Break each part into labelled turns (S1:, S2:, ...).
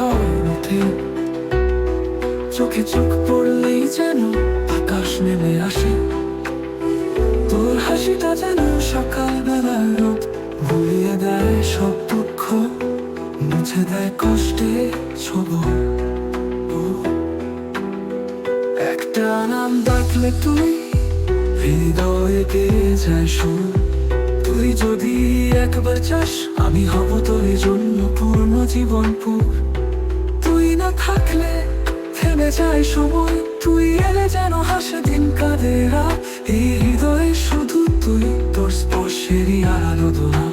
S1: ঝড় ওঠে, চোখে চোখ পড়লেই যেন আকাশ নেমে আসে। তোর হাসিটা যেন সকালবেলার রোদ, ভুলিয়ে দেয় সব দুঃখ, মুছে দেয় কষ্টে ছোবল। একটা নাম ডাকলে তুই হৃদয়ে পেয়ে যায় সুর। তুই যদি একবার চাস আমি হব তোর জন্য পূর্ণ জীবনপুর। তুই না থাকলে থেমে যায় সময়, তুই এলে যেন হাসে দিন কাঁদে রাত। এই হৃদয়ে শুধু তুই, তোর স্পর্শেরই আরাধনা।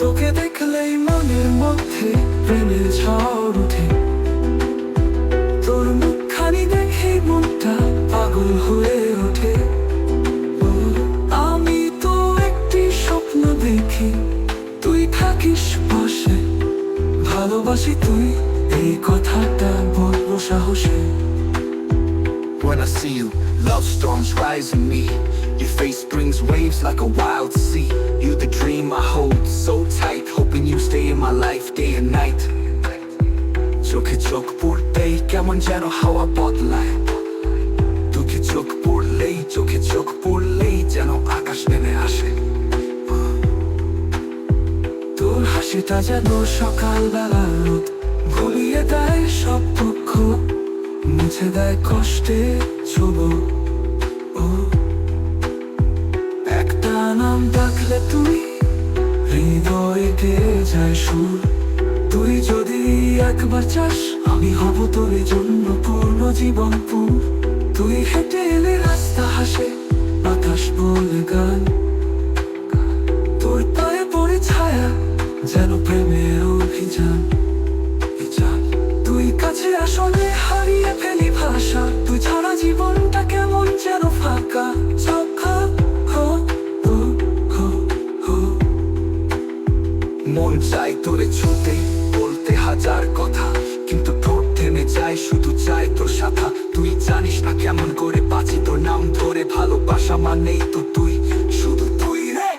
S1: তোকে দেখলেই মনের মধ্যে প্রেমের ঝড় ওঠে, তোর মুখখানি দেখে মনটা পাগল হয়ে ওঠে। আমি তো একটি স্বপ্ন দেখি, তুই থাকিস পাশে, ভালোবাসি তুই, এই কথাটা বলবো সাহসে।
S2: When I see you, love storms rise in me. Your face brings waves like a wild sea. You the dream I hold so tight, hoping you stay in my life day and night. চোখে চোখ পড়তেই কেমন যেন হাওয়া বদলায়, চোখে চোখ পড়লেই যেন আকাশ নেমে আসে।
S1: তোর হাসিটা যেন সকালবেলার রোদ, ভুলিয়ে দেয় সব দুঃখ, মুছে দেয় কষ্টে ছোবল। একটা নাম ডাকলে তুই হৃদয়ে পেয়ে যায় সুর। তুই যদি একবার চাস আমি হব তোর জন্য পূর্ণ জীবনপুর। তুই হেঁটে এলে রাস্তা হাসে, বাতাস বলে গান, তোর পায়ে পড়ে ছায়া যেন প্রেমের অভিযান। তুই কাছে আসলে হারিয়ে ফেলি ভাষা, তুই ছাড়া জীবনটা কেমন যেন ফাঁকা।
S2: মন চাই তোরে ছুতে, বলতে হাজার কথা, কিন্তু ঠোঁট থেমে যায়, শুধু চাই তোর সাথা। তুই জানিস না কেমন করে বাঁচি তোর নাম ধরে, ভালোবাসা মানেই তো তুই, শুধু তুই রে।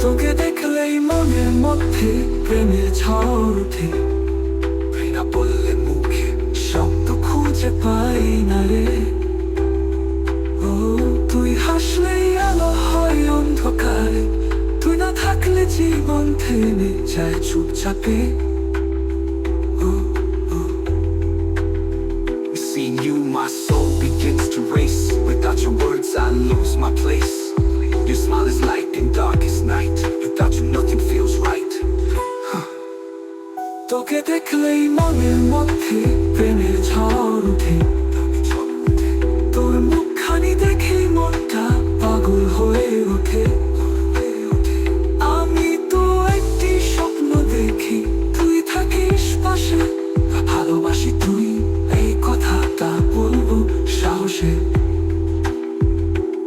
S1: তোকে দেখলেই মনের মধ্যে প্রেমের ঝড় ওঠে,
S2: না বললে মুখে
S1: শব্দ খুঁজে পাই না রে। তুই হাসলেই আলো হয় অন্ধকারে, তুই না থাকলে জীবন থেমে যায় চুপচাপে।
S2: Seeing you, my soul begins to race. Without your words, I lose my place. Your smile is light in darkest night. Without you, nothing feels right.
S1: তোকে দেখলেই মনের মধ্যে প্রেমের ঝড় ওঠে, তোর মুখখানি দেখে মনটা পাগল হয়ে ওঠে। আমি তো একটি স্বপ্ন দেখি, তুই থাকিস পাশে, ভালোবাসি তুই, এই কথাটা বলবো সাহসে।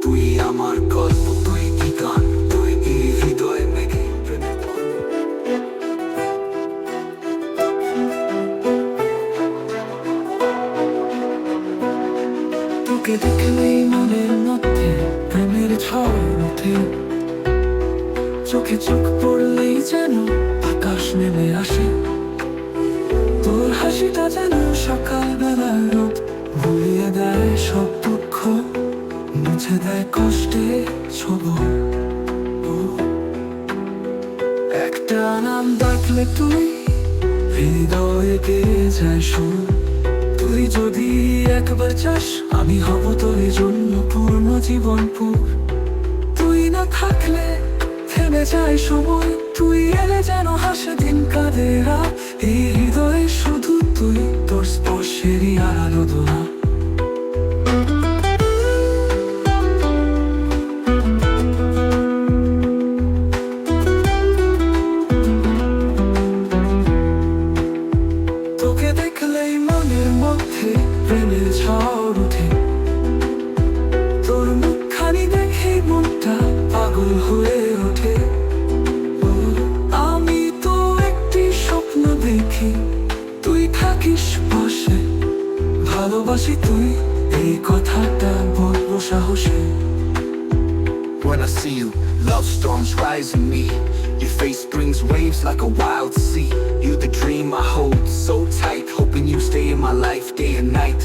S2: তুই আমার গল্প, তুই কি গান, তুই এই হৃদয়ে মেঘে প্রেমের বন।
S1: তোকে দেখলেই মনের মধ্যে প্রেমের ঝড় ওঠে, চোখে চোখ পড়লেই যেন আকাশ নেমে আসে। তোর হাসিটা যেন সকালবেলার রোদ, ভুলিয়ে দেয় সব দুঃখ, মুছে দেয় কষ্টে ছোবল। একটা নাম ডাকলে তুই হৃদয়ে পেয়ে যায় সুর। তুই যদি একবার চাস আমি হব তোর জন্য পূর্ণ জীবনপুর। তুই না থাকলে থেমে যায় সময়, তুই এলে যেন হাসে দিন কাঁদে রাত। এই হৃদয়ে শুধু তুই, তোর স্পর্শেরই আরাধনা। তোকে দেখলেই মনের মধ্যে প্রেমের ঝড় ওঠে, তোর মুখখানি দেখে মনটা পাগল হয়ে ওঠে। ভালোবাসি তুই, এই কথাটা বলবো সাহসে।
S2: When I see you, love storms rise in me. Your face brings waves like a wild sea. You the dream I hold so tight, hoping you stay in my life day and night.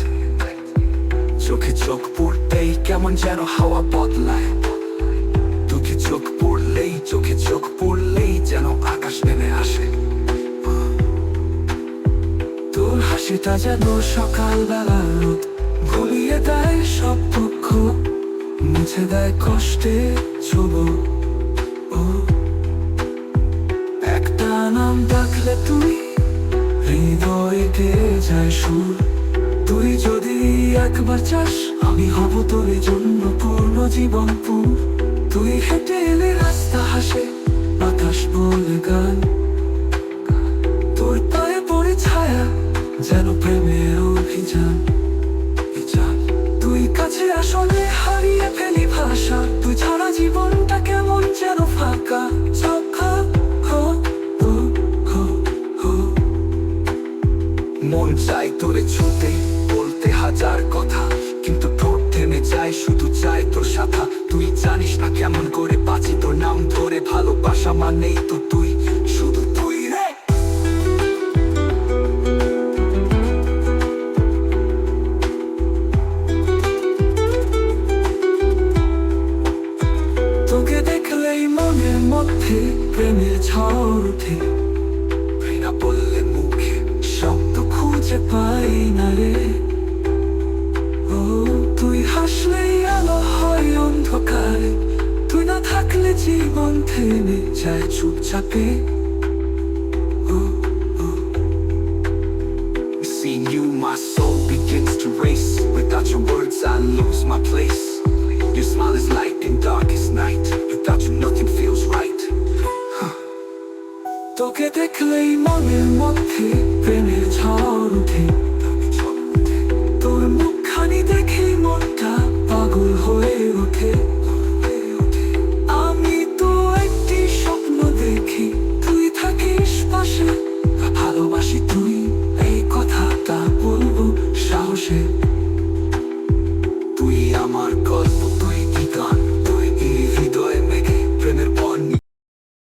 S2: চোখে চোখ পড়তেই কেমন যেন হাওয়া বদলায়, চোখে চোখ পড়লেই যেন আকাশ নেমে আসে।
S1: তোর হাসিটা যেন সকালবেলার রোদ, ভুলিয়ে দেয় সব দুঃখ, মুছে দেয় কষ্টে ছোবো। ও একটা নাম ডাকলে তুই, হৃদয়ে গেয়ে যায় সুর। তুই যদি একবার চাস, আমি হব তোর জন্য পূর্ণ জীবন পুর। তুই হেঁটে এলে রাস্তা হাসে, বাতাস বলে গান, তোর পায়ে পড়ে ছায়া যেন প্রেমের অভিযান। তুই কাছে আসলে হারিয়ে ফেলি ভাষা, তুই ছাড়া জীবনটা কেমন যেন ফাঁকা।
S2: মন চাই তোরে ছুতে, বলতে হাজার কথা, কিন্তু ঠোঁট থেমে যায়, শুধু চাই তোর সাথা। তুই জানিস না কেমন করে বাঁচি তোর নাম ধরে, ভালোবাসা মানেই তো তুই, শুধু তুই রে।
S1: তোকে দেখলেই মনের মধ্যে প্রেমের ঝড় ওঠে,
S2: না বললে মুখে
S1: শব্দ খুঁজে পাই না রে। ও তুই হাসলেই আলো হয় অন্ধকারে, তুই না থাকলে জীবন থেমে যায় চুপচাপে।
S2: Seeing you, my soul begins to race. Without your words, I lose my place. Your smile is light in darkest night. Without you, nothing feels right.
S1: তোকে দেখলেই মনের মধ্যে প্রেমের ঝড় ওঠে,